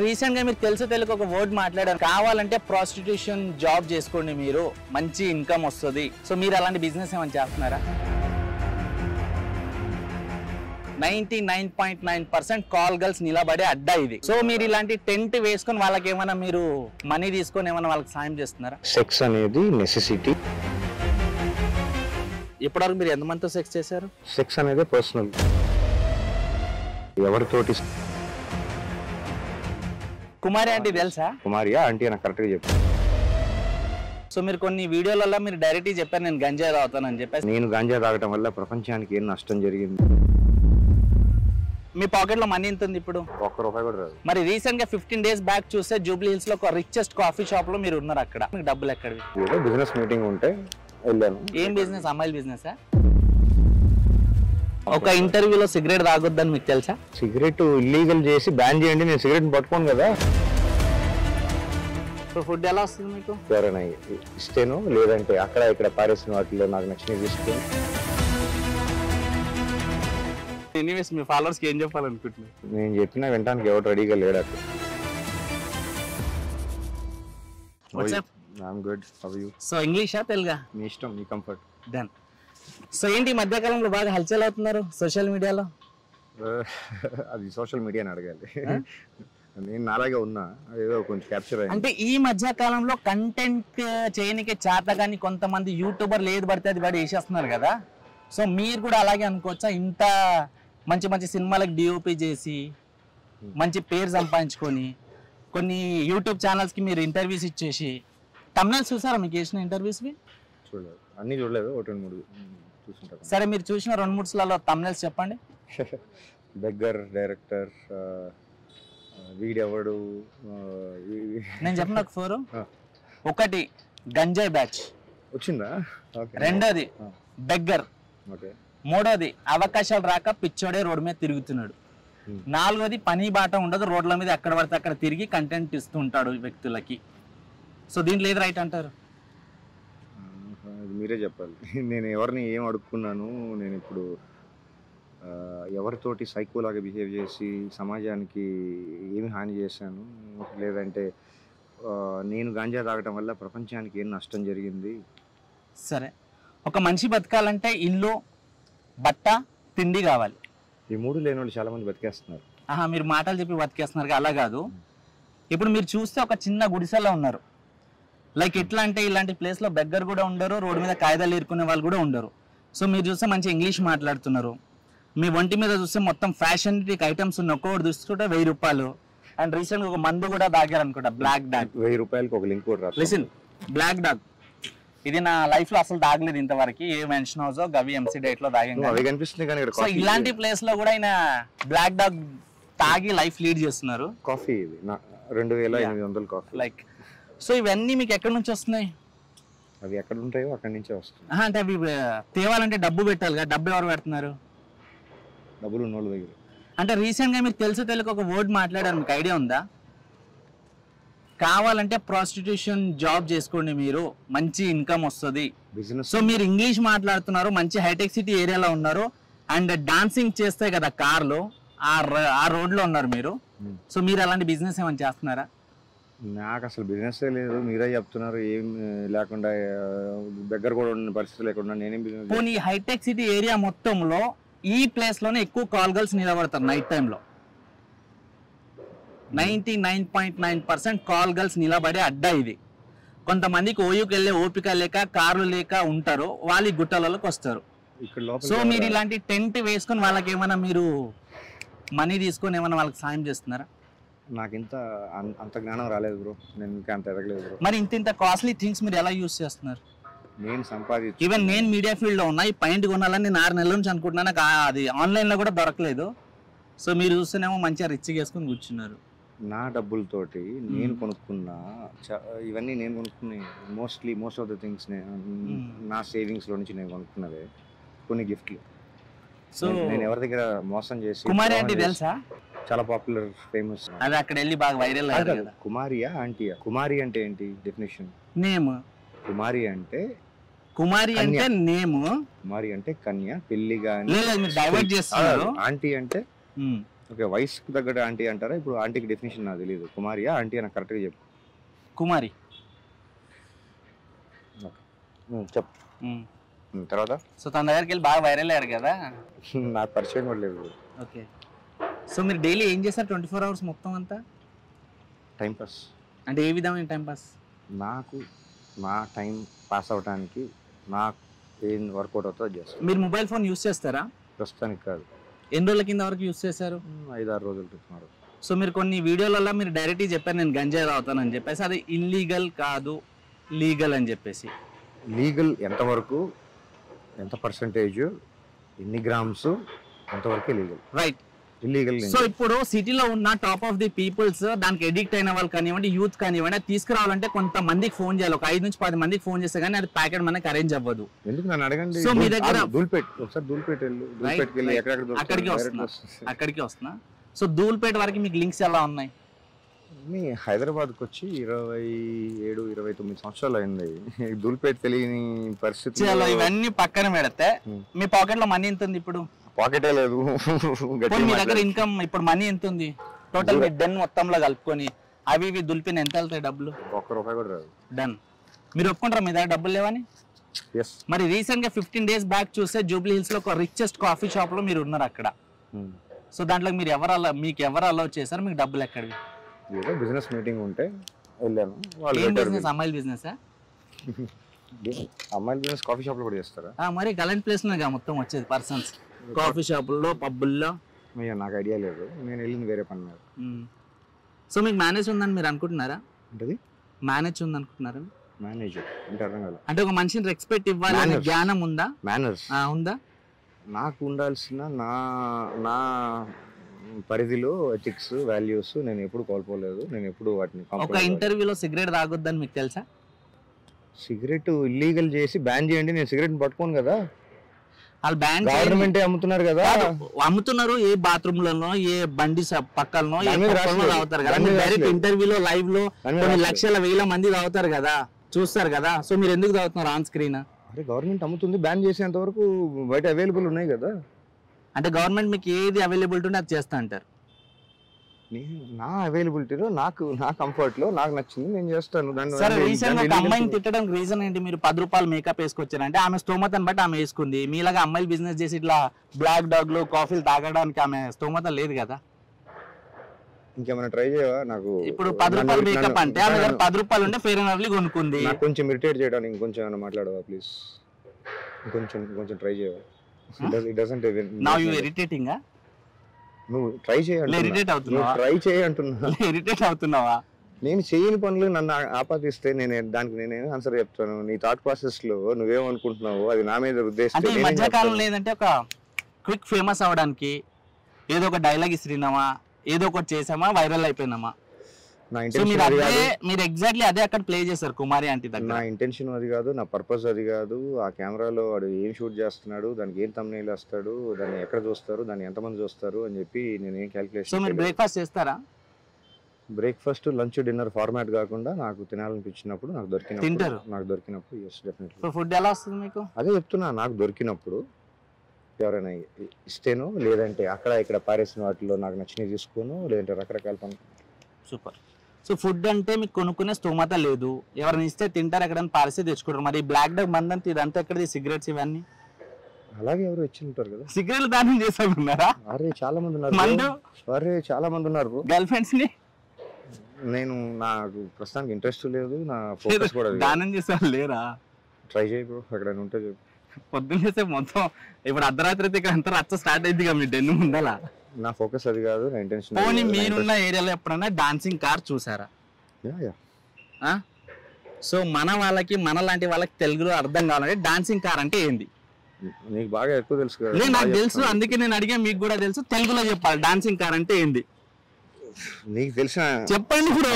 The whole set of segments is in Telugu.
రీసెంట్ గా మీకు తెలుసు తెలుగు ఒక వర్డ్ మాట్లాడారు, కావాలంటే ప్రాస్టిట్యూషన్ జాబ్ చేసుకోండి, మీరు మంచి ఇన్కమ్ వస్తుంది. సో మీరు అలాంటి బిజినెస్ ఏమైనా చేస్తున్నారా? 99.9% కాల్ గర్ల్స్ నిలబడే అడ్డా ఇది. సో మీరు ఇలాంటి టెంట్ వేసుకొని వాళ్ళకి ఏమైనా మీరు మనీ తీసుకొని ఏమైనా వాళ్ళకి సాయం చేస్తున్నారా? సెక్స్ అనేది నెసెసిటీ. ఇప్పటివరకు మీరు ఎంతమందితో సెక్స్ చేశారు? సెక్స్ అనేది పర్సనల్, ఎవరితోటి. కుమారి ఆంటీ తెలుసా? కుమారియా ఆంటీ అని కరెక్ట్గా చెప్పాను. సో మీరు కొన్ని వీడియోలలో మీరు డైరెక్ట్ చెప్పారు నేను గంజా తాగుతానని చెప్పేసి. నేను గాంజా తాగడం వల్ల ప్రపంచానికి ఏం నష్టం జరిగింది? మీ పాకెట్ లో మనీ ఎంత ఉంది ఇప్పుడు? ₹1 కూడా రాదు. మరి రీసెంట్ గా 15 days బ్యాక్ చూస్తే జూబ్లీ హిల్స్ లో ఒక రిచెస్ట్ కాఫీ షాప్ లో మీరు ఉన్నారు. అక్కడ మీకు డబ్బులు ఎక్కడివి? ఏదో బిజినెస్ మీటింగ్ ఉంటే వెళ్ళాను. ఏం బిజినెస్? అమ్మాయిల బిజినెస్? ఒక ఇంటర్వ్యూలో సిగరెట్ తాగొద్దని మీకు తెలుసా? సిగరెట్ ఇల్లీగల్ చేసి బ్యాన్ చేయండి, నేను సిగరెట్ పట్టుకోను కదా. ఫుడ్ ఎలా వస్తుంది మీకు? ఎవరైనా ఇస్తేను, లేదంటే అక్కడ ఇక్కడ పారేసిన వాటిలో నాకు నచ్చినవి తీసుకొని. ఎనీవేస్ మీ ఫాలోవర్స్ కి ఏం చెప్పాలనుకుంటున్నారు? నేను చెప్పినా వినడానికి ఎవరు రెడీగా లేడు అక్కడ. I'm good. How are you? So ఇంగ్లీషా తెలుగా? మీ ఇష్టం, మీ కంఫర్ట్. డన్. సో ఏంటి ఈ మధ్యకాలంలో బాగా హల్చల్ అవుతున్నారు సోషల్ మీడియాలో? అది సోషల్ మీడియాని అడగాలి. నేను నాలాగే ఉన్నా, ఏదో కొంచెం క్యాప్చర్ అయ్యింది. అంటే ఈ మధ్య కాలంలో కంటెంట్ చేయనికే చేత కానీ కొంతమంది యూట్యూబర్లు ఏది పడితే అది పడి వేసేస్తున్నారు కదా. సో మీరు కూడా అలాగే అనుకోవచ్చా? ఇంత మంచి మంచి సినిమాలకు డిఓపి చేసి మంచి పేరు సంపాదించుకొని కొన్ని యూట్యూబ్ ఛానల్స్కి మీరు ఇంటర్వ్యూస్ ఇచ్చేసి, తమిళనాడు చూసారా మీకు చేసిన ఇంటర్వ్యూస్వి? చూడలేదు, అన్నీ చూడలేదు, 1-2-3 చూసుంటారు. సరే మీరు చూసిన 2-3 తమిళనాడు చెప్పండి. బెగ్గర్, డైరెక్టర్, వీడెవడు. నేను చెప్పిన ఒక 4. ఒకటి గంజాయి బ్యాచ్ వచ్చిందా? రెండోది బెగ్గర్, మూడోది అవకాశాలు రాక పిచ్చోడే రోడ్డు మీద తిరుగుతున్నాడు, నాలుగోది పని బాట ఉండదు, రోడ్ల మీద ఎక్కడ పడితే అక్కడ తిరిగి కంటెంట్ ఇస్తూ ఉంటాడు వ్యక్తులకి. సో దీంట్లో ఏది రైట్ అంటారు? మీరే చెప్పాలి. నేను ఎవరిని ఏం అడుక్కున్నాను? నేను ఇప్పుడు ఎవరితోటి సైకోలాగా బిహేవ్ చేసి సమాజానికి ఏమి హాని చేశాను? లేదంటే నేను గాంజా తాగడం వల్ల ప్రపంచానికి ఏం నష్టం జరిగింది? సరే, ఒక మనిషి బతకాలంటే ఇల్లు, బట్ట, తిండి కావాలి. ఈ 3 లేని వాళ్ళు చాలా మంది బతికేస్తున్నారు. మీరు మాటలు చెప్పి బతికేస్తున్నారు. అలా కాదు. ఇప్పుడు మీరు చూస్తే ఒక చిన్న గుడిసెలో ఉన్నారు. లైక్ ఎట్లా అంటే ఇలాంటి ప్లేస్లో బెగ్గర్ కూడా ఉండరు, రోడ్డు మీద కాయిదాలు ఏరుకునే వాళ్ళు కూడా ఉండరు. సో మీరు చూస్తే మంచి ఇంగ్లీష్ మాట్లాడుతున్నారు. మీ ఒంటి మీద చూస్తే మొత్తం ఫ్యాషన్ ఐటమ్స్ ఉన్న ఒక్కొక్కటి చూసుకుంటే ₹1000. అండ్ రీసెంట్గా ఒక మందు కూడా తాగారు అనుకుంటా, బ్లాక్ డాగ్. ₹1000 ఒక లింక్ కూడా రాదు. లిసన్, బ్లాక్ డాగ్ ఇది నా లైఫ్ లో అసలు తాగలేదు ఇంతవరకు. ఏ మెన్షన్ హౌస్ గవి ఎంసీ డేట్ లో తాగాను. సో ఇలాంటి ప్లేస్ లో కూడా ఆయన బ్లాక్ డాగ్ తాగి లైఫ్ లీడ్ చేస్తున్నారు. కాఫీ ఇది 2800 కాఫీ. లైక్ సో ఇవన్నీ మీకు ఎక్కడి నుంచి వస్తున్నాయి? అవి ఎక్కడ ఉంటాయో అక్కడి నుంచే వస్తుంది. అంటే అవి తేవాలంటే డబ్బు పెట్టాలి కదా, డబ్బు ఎవరు పెడుతున్నారు? డబ్బులు ఉన్నోళ్ళ దగ్గర. అంటే రీసెంట్ గా మీకు తెలుసు తెలుగు ఒక వర్డ్ మాట్లాడారు, మీకు ఐడియా ఉందా? కావాలంటే ప్రాస్టిట్యూషన్ జాబ్ చేసుకోండి, మీరు మంచి ఇన్కమ్ వస్తుంది. సో మీరు ఇంగ్లీష్ మాట్లాడుతున్నారు, మంచి హైటెక్ సిటీ ఏరియాలో ఉన్నారు, అండ్ డాన్సింగ్ చేస్తే కదా కార్లో, ఆ రోడ్ లో ఉన్నారు మీరు. సో మీరు అలాంటి బిజినెస్ ఏమైనా చేస్తున్నారా? నాకు అసలు బిజినెస్ లేదు, మీరే చెప్తున్నారు. ఏం లేకుండా దగ్గర కూడా ఉన్న పరిస్థితి లేకుండా నేనేం బిజినెస్? పోనీ హైటెక్ సిటీ ఏరియా మొత్తంలో ఈ ప్లేస్ లోనే ఎక్కువ కాల్ గర్ల్స్ నిలబడతారు నైట్ టైంలో. 99.9% కాల్ గర్ల్స్ నిలబడే అడ్డా ఇది. కొంతమందికి ఓయూకి వెళ్ళే ఓపిక లేక, కార్లు లేక ఉంటారు, వాళ్ళు ఈ గుట్టలలోకి వస్తారు. సో మీరు ఇలాంటి టెంట్ వేసుకొని వాళ్ళకి ఏమైనా మీరు మనీ తీసుకొని ఏమైనా వాళ్ళకి సాయం చేస్తున్నారా? నాకు అంత జ్ఞానం రాలేదు బ్రో, నేను ఇంకా అంత ఎదగలేదు బ్రో. మరి ఇంత కాస్ట్లీ థింగ్స్ మీరు ఎలా యూస్ చేస్తున్నారు? నేను సంపాదించి, ఈవెన్ నేను మీడియా ఫీల్డ్ లో ఉన్నా, ఈ పాయింట్ కొనాలని నేను 6 నెలల నుంచి అనుకుంటున్నా, నాకు అది ఆన్లైన్ లో కూడా దొరకలేదు. సో మీరు చూస్తేనేమో మంచిగా రిచ్గా వేసుకొని కూర్చున్నారు. నా డబ్బులతోటి నేను కొనుక్కున్న ఇవన్నీ నేను కొనుక్కునే మోస్ట్ ఆఫ్ ద థింగ్స్ నా సేవింగ్స్ లో నుంచి నేను కొనుక్కున్నదే. కొన్ని గిఫ్ట్లు. సో నేను ఎవరి దగ్గర మోసం చేసి. కుమారి ఆంటీ తెలుసా? చాలా పాపులర్, ఫేమస్. అది అక్కడ వెళ్ళి బాగా వైరల్ అయ్యారు కదా. కుమారియా ఆంటీయా? కుమారి అంటే ఏంటి డెఫినేషన్? నేమ్. కుమారి అంటే నేమ్. కుమారి అంటే కన్య, పెళ్లి గాని. డైవర్ట్ చేస్తున్నారు. ఆంటీ అంటే ఓకే, వయసుకు తగ్గట్టు ఆంటీ అంటారా? ఇప్పుడు ఆంటీకి డెఫినేషన్ నాకు తెలియదు. కుమారియా ఆంటీ అని కరెక్ట్గా చెప్పు. కుమారి. చెప్పు. తర్వాత సో తన దగ్గరికి వెళ్ళి బాగా వైరల్ అయ్యారు కదా. నాకు పరిచయం కూడా లేదు. ఓకే. సో మీరు డైలీ ఏం చేస్తారు 24 hours మొత్తం అంతా? టైంపాస్. అంటే ఏ విధమైన టైం పాస్? నాకు నా టైం పాస్ అవడానికి నాకు ఏం వర్కౌట్ అవుతుందో చేస్తాను. మీరు మొబైల్ ఫోన్ యూస్ చేస్తారా? ప్రస్తుతానికి కాదు. ఎన్ని రోజుల కింద వరకు యూస్ చేశారు? 5-6 రోజులు క్రితం. సో మీరు కొన్ని వీడియోలలో మీరు డైరెక్ట్గా చెప్పారు నేను గంజాయి తాగుతానని చెప్పేసి, అది ఇల్లీగల్ కాదు లీగల్ అని చెప్పేసి. లీగల్ ఎంతవరకు, ఎంత పర్సంటేజ్, ఎన్ని గ్రామ్స్, అంతవరకే లీగల్. రైట్. ఇల్లీగల్. సో ఇప్పుడు సిటీలో ఉన్న టాప్ ఆఫ్ ది పీపుల్స్ దానికి ఎడిక్ట్ అయిన వాళ్ళు కానివ్వండి, యూత్ కానివ్వండి, అది తీసుకురావాలంటే కొంతమందికి ఫోన్ చేయాలి. ఒక 5 నుంచి 10 మందికి ఫోన్ చేస్తే కానీ అది ప్యాకెట్ మనకి అరేంజ్ అవ్వదు. ఎందుకు నన్ను అడగండి. సో మీ దగ్గర దూల్పేట్, ఒకసారి దూల్పేట్ వెళ్ళు. దూల్పేట్కి వెళ్ళి అక్కడికి వస్తున్నా. సో దూల్పేట వరకు మీకు లింక్స్ ఎలా ఉన్నాయి? మీ హైదరాబాద్కి వచ్చి 27-29 సంవత్సరాలు అయింది. దూల్పేట్ తెలియని పరిస్థితి. ఇవన్నీ పక్కన పెడితే మీ పాకెట్ లో మనీ ఎంత ఉంది ఇప్పుడు? పాకెటే లేదు. మీ దగ్గర ఇన్కమ్ ఇప్పుడు మనీ ఎంత ఉంది టోటల్? మీ డన్ మొత్తంలో కలుపుకొని అవి ఇవి దులిపిన ఎంత వెళ్తాయి డబ్బులు? ₹1 కూడా రాదు. డన్. మీరు ఒప్పుకుంటారా మీ దగ్గర డబ్బులు లేవని? మరి రీసెంట్ గా 15 days బ్యాక్ చూస్తే జూబ్లీ హిల్స్ లో ఒక రిచెస్ట్ కాఫీ షాప్ లో మీరు ఉన్నారు అక్కడ. సో దాంట్లో మీరు మీకు ఎవరు అలౌ చేశారు? మీకు డబ్బులు ఎక్కడివి? ఏదో బిజినెస్ మీటింగ్ ఉంటే వెళ్ళాను. అమ్మాయిల బిజినెస్? అమ్మాయిల బిజినెస్ కాఫీ షాప్ లో కూడా చేస్తారా? మరి గలెంట్ ప్లేస్ మొత్తం వచ్చేది పర్సన్స్, కాఫీ షాపుల్లో, పబ్బుల్లో. నాకు ఐడియా లేదు, నేను వెళ్ళింది వేరే పని మీద. సో మీకు మేనేజ్ ఉందని మీరు అనుకుంటున్నారా? అంటే మేనేజ్ ఉంది అనుకుంటున్నారా? మేనేజర్ అంటే అర్థం కాదు. అంటే ఒక మనిషిని రెస్పెక్ట్ ఇవ్వాలనే జ్ఞానం ఉందా? మేనర్స్ ఉందా? నాకు ఉండాల్సిన నా పరిధిలో ఎథిక్స్, వాల్యూస్ నేను ఎప్పుడు కోల్పోలేదు. నేను ఎప్పుడు వాటిని. ఒక ఇంటర్వ్యూలో సిగరెట్ తాగొద్దని మీకు తెలుసా? సిగరెట్ ఇల్లీగల్ చేసి బ్యాన్ చేయండి, నేను సిగరెట్ పట్టుకోను కదా. వాళ్ళు బ్యాన్ గవర్నమెంట్ అమ్ముతున్నారు కదా. అమ్ముతున్నారు. ఏ బాత్రూమ్ లోనో, ఏ బండి పక్కలనో తాగుతారు కదా. డైరెక్ట్ ఇంటర్వ్యూలో లైవ్ లో కొన్ని లక్షల వేల మంది తాగుతారు కదా, చూస్తారు కదా. సో మీరు ఎందుకు తాగుతున్నారు ఆన్ స్క్రీన్? అరే గవర్నమెంట్ అమ్ముతుంది, బ్యాన్ చేసేంత వరకు బయట అవైలబుల్ ఉన్నాయి కదా. అంటే గవర్నమెంట్ మీకు ఏది అవైలబిలిటీ ఉంటే అది చేస్తా అంటారు. నా అవైలబిలిటీలో, నాకు నా కంఫర్ట్ లో నాకు నచ్చింది నేను చేస్తాను. సరే, రీసెంట్ ఒక అమ్మాయిని తిట్టడానికి రీజన్ ఏంటి? మీరు ₹10 మేకప్ వేసుకొచ్చారంటే ఆమె స్తోమతను బట్టి ఆమె వేసుకుంది. మీలాగా అమ్మాయిలు బిజినెస్ చేసి ఇట్లా బ్లాక్ డాగ్లు, కాఫీలు తాగడానికి ఆమె స్తోమత లేదు కదా. ఇంకేమైనా ట్రై చేయవా? నాకు ఇప్పుడు ₹10 మేకప్ అంటే ఆమె దగ్గర ₹10 ఉంటే ఫెయిర్ అండ్ లవ్లీ కొనుక్కుంది. నాకు కొంచెం ఇరిటేట్ చేయడానికి ఇంకొంచెం ఏమైనా మాట్లాడవా ప్లీజ్? కొంచెం ట్రై చేయవా? It doesn't even. Now you irritating? నువ్వు ట్రై చేయంటున్నావా? నేను చేయని పనులు నన్ను ఆపాదిస్తే నేనే ఆన్సర్ చెప్తాను. నీ థాట్ ప్రాసెస్ లో నువ్వేమనుకుంటున్నావు అది నా మీద ఉద్దేశిస్తే. ఈ మధ్యకాలం లేదంటే ఒక క్విక్ ఫేమస్ అవడానికి ఏదో ఒక డైలాగ్ ఇస్తున్నామా, ఏదో ఒకటి చేసామా, వైరల్ అయిపోయినామా? మీరు ఎగ్జాక్ట్లీ అదే అక్కడ ప్లే చేశారు కుమారి ఆంటీ దగ్గర. నా ఇంటెన్షన్ అది కాదు, నా పర్పస్ అది కాదు. ఆ కెమెరాలో వాడు ఏం షూట్ చేస్తున్నాడు, దానికి ఏం thumbnail వస్తాడు, దాన్ని ఎక్కడ చూస్తారు, దాన్ని ఎంతమంది చూస్తారు అని చెప్పి నేను ఏం క్యాలిక్యులేషన్. సో మీరు బ్రేక్ఫాస్ట్ చేస్తారా? బ్రేక్ఫాస్ట్, లంచ్, డిన్నర్ ఫార్మాట్ కాకుండా నాకు తినాలనిపించినప్పుడు, నాకు దొరికినప్పుడు yes definitely. సో ఫుడ్ ఎలా వస్తుంది మీకు? అదే చెప్తున్నా, నాకు దొరికినప్పుడు ఎవరైనా ఇస్తేనో, లేదంటే అక్కడ ఇక్కడ పారేసిన వాటిలో నాకు నచ్చినవి తీసుకోను, లేదంటే రకరకాల పనులు. సూపర్. సో ఫుడ్ అంటే మీకు కొనుక్కునే స్తోమత లేదు, ఎవరైనా ఇస్తే తింటారు, ఎక్కడైనా పారిస్తే తెచ్చుకుంటారు. మరి బ్లాక్ డాగ్ మందంతా ఇదంతా ఎక్కడిది? సిగరెట్స్ ఇవన్నీ అలాగే ఎవరు ఇచ్చి ఉంటారు కదా. సిగరెట్లు దానం చేస్తామన్నారా? అరే చాలా మంది ఉన్నారు గర్ల్ ఫ్రెండ్స్ ని. నేను నాకు ప్రస్తుతానికి ఇంట్రెస్ట్ లేదు, నా ఫోకస్ కూడా దానం చేస్తారు. లేరా? ట్రై చేయ బ్రో, ఎక్కడైనా ఉంటే పొద్దున్న చేస్తే మొత్తం ఇప్పుడు అర్ధరాత్రి అయితే ఇక్కడ అంతా రచ్చ స్టార్ట్ అయింది కదా మీ డెన్ ముందలా. నా ఫోకస్ అది కాదు, నా ఇంటెన్షన్. పోనీ మీరున్న ఏరియాలో ఎప్పుడైనా డాన్సింగ్ కార్ చూసారా? సో మన వాళ్ళకి, మన లాంటి వాళ్ళకి తెలుగులో అర్థం కావాలంటే డాన్సింగ్ కార్ అంటే ఏంది? నీకు బాగా ఎక్కువ తెలుసు కదా. నాకు తెలుసు, అందుకే నేను అడిగా. మీకు కూడా తెలుసు, తెలుగులో చెప్పాలి డాన్సింగ్ కార్ అంటే ఏంది. నీకు తెలిసిన చెప్పండి. ఇప్పుడు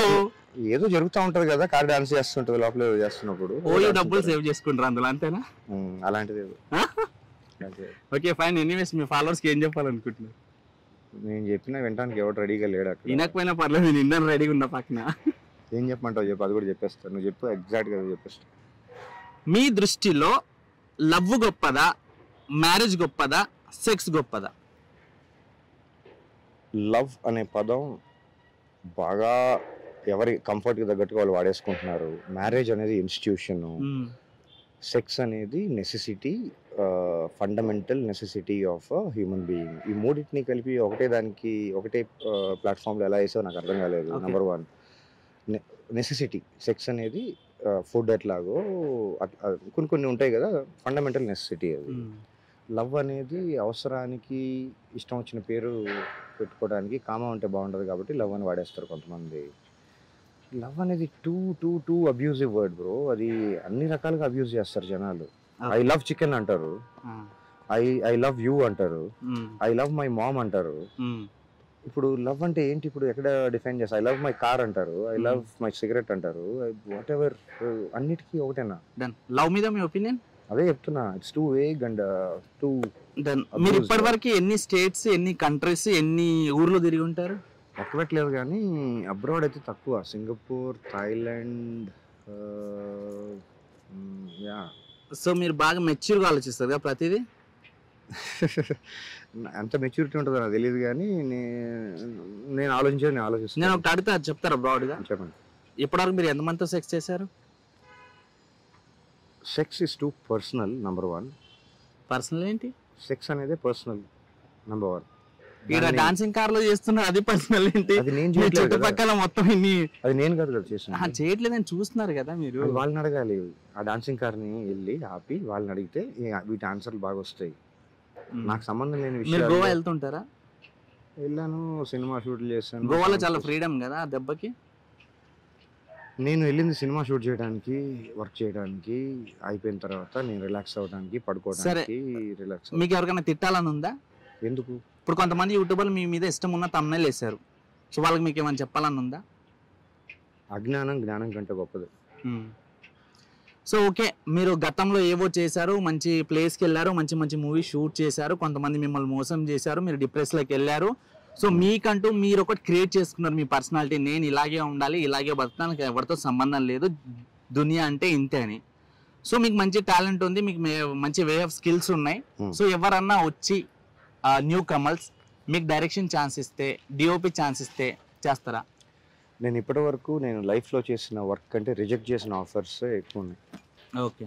ఏదో జరుగుతూ ఉంటది కదా, కార్ డాన్స్ చేస్తుంటది లోపల చేస్తున్నప్పుడు. డబ్బులు సేవ్ చేసుకుంటారు అందులో, అంతేనా? అలాంటిది. Okay fine. ఎనీవేస్ మీ ఫాలోవర్స్ కి ఏం చెప్పాలనుకుంటున్నారు? నేను చెప్పినా వినడానికి ఎవరు రెడీగా లేడు అక్కడ. వినకపోయినా పర్లేదు, నేను నిన్న రెడీగా ఉన్నా పక్కన. ఏం చెప్పమంటావు చెప్పు, అది కూడా చెప్పేస్తాను. నువ్వు చెప్పు, ఎగ్జాక్ట్ గా చెప్పేస్తా. మీ దృష్టిలో లవ్ గొప్పదా, మ్యారేజ్ గొప్పదా, సెక్స్ గొప్పదా? లవ్ అనే పదం బాగా ఎవరి కంఫర్ట్కి తగ్గట్టుగా వాళ్ళు వాడేసుకుంటున్నారు. మ్యారేజ్ అనేది ఇన్స్టిట్యూషన్, సెక్స్ అనేది necessity, fundamental necessity of human being. ఈ మూడింటిని కలిపి ఒకటే ప్లాట్ఫామ్లో ఎలా వేసావు నాకు అర్థం కాలేదు. Number 1 necessity. సెక్స్ అనేది ఫుడ్ ఎట్లాగో కొన్ని ఉంటాయి కదా, ఫండమెంటల్ నెసెసిటీ అది. లవ్ అనేది అవసరానికి ఇష్టం వచ్చిన పేరు పెట్టుకోవడానికి, కామం అంటే బాగుంటుంది కాబట్టి లవ్ అని వాడేస్తారు కొంతమంది. లవ్ అనేది టూ అబ్యూజివ్ వర్డ్ బ్రో. అది అన్ని రకాలుగా అబ్యూజ్ చేస్తారు జనాలు. ఐ లవ్ చికెన్ అంటారు, ఐ లవ్ యూ అంటారు, ఐ లవ్ మై మామ్ అంటారు. ఇప్పుడు లవ్ అంటే ఏంటి? ఇప్పుడు ఎక్కడ డిఫైన్ చేస్తారు? ఐ లవ్ మై కార్ అంటారు, ఐ లవ్ మై సిగరెట్ అంటారు, వాట్ ఎవర్. అన్నిటికీ ఒకటేనా? లవ్ మీద మీ ఒపీనియన్? అదే చెప్తున్నా, it's two vague and two. మీరు ఇప్పటి వరకు ఎన్ని స్టేట్స్, ఎన్ని కంట్రీస్, ఎన్ని ఊర్లు తిరిగి ఉంటారు? ఎక్కడట్లేదు కానీ అబ్రాడ్ అయితే తక్కువ. Singapore, Thailand. యా. సో మీరు బాగా మెచ్యూర్గా ఆలోచిస్తారు కదా ప్రతిదీ? ఎంత మెచ్యూరిటీ ఉంటుందో నాకు తెలియదు కానీ నేను ఆలోచిస్తాను. నేను ఒకటి అడిగితే అది చెప్తారా బ్రాడ్గా? చెప్పండి. ఇప్పటివరకు మీరు ఎంతమందితో సెక్స్ చేశారు? Sex is too personal, number 1. Personal ఏంటి? సెక్స్ అనేది పర్సనల్, నెంబర్ 1. ఇక్కడ డాన్సింగ్ కార్ లో చేస్తున్నారు, అది పర్సనల్ ఏంటి? అది నేను చేయట్లేదు, చుట్టుపక్కల మొత్తం ఇన్ని. అది నేను కాదు కదా చేసిన. చేయట్లేదని చూస్తున్నారు కదా మీరు. వాళ్ళని అడగాలి. ఆ డాన్సింగ్ కార్ ని వెళ్ళి ఆపి వాళ్ళని అడిగితే వీటి ఆన్సర్లు బాగా వస్తాయి. నాకు సంబంధం లేని విషయం. గోవా వెళ్తుంటారా? వెళ్ళాను, సినిమా షూట్లు చేశాను. గోవాలో చాలా ఫ్రీడమ్ కదా ఆ దెబ్బకి. నేను వెళ్ళింది సినిమా షూట్ చేయడానికి, వర్క్ చేయడానికి. అయిపోయిన తర్వాత నేను రిలాక్స్ అవ్వడానికి, పడుకోవడానికి. రిలాక్స్. మీకు ఎవరికైనా తిట్టాలని ఉందా? ఎందుకు? ఇప్పుడు కొంతమంది యూట్యూబర్లు మీ మీద ఇష్టం ఉన్న తమ్నైల్ వేశారు, సో వాళ్ళకి మీకు ఏమైనా చెప్పాలని ఉందా? అజ్ఞానం జ్ఞానం కంటే గొప్పది. సో ఓకే, మీరు గతంలో ఏవో చేశారు, మంచి ప్లేస్కి వెళ్ళారు, మంచి మంచి మూవీ షూట్ చేశారు, కొంతమంది మిమ్మల్ని మోసం చేశారు, మీరు డిప్రెస్లోకి వెళ్ళారు. సో మీకంటూ మీరు ఒకటి క్రియేట్ చేసుకున్నారు మీ పర్సనాలిటీ. నేను ఇలాగే ఉండాలి, ఇలాగే బతుకుతాను, ఎవరితో సంబంధం లేదు, దునియా అంటే ఇంతే అని. సో మీకు మంచి టాలెంట్ ఉంది, మీకు మంచి వే ఆఫ్ స్కిల్స్ ఉన్నాయి. సో ఎవరన్నా వచ్చి న్యూ కమల్స్ మీకు డైరెక్షన్ ఛాన్స్ ఇస్తే, డిఓపి ఛాన్స్ ఇస్తే చేస్తారా? నేను ఇప్పటి వరకు నేను లైఫ్లో చేసిన వర్క్ కంటే రిజెక్ట్ చేసిన ఆఫర్స్ ఎక్కువ ఉన్నాయి. ఓకే.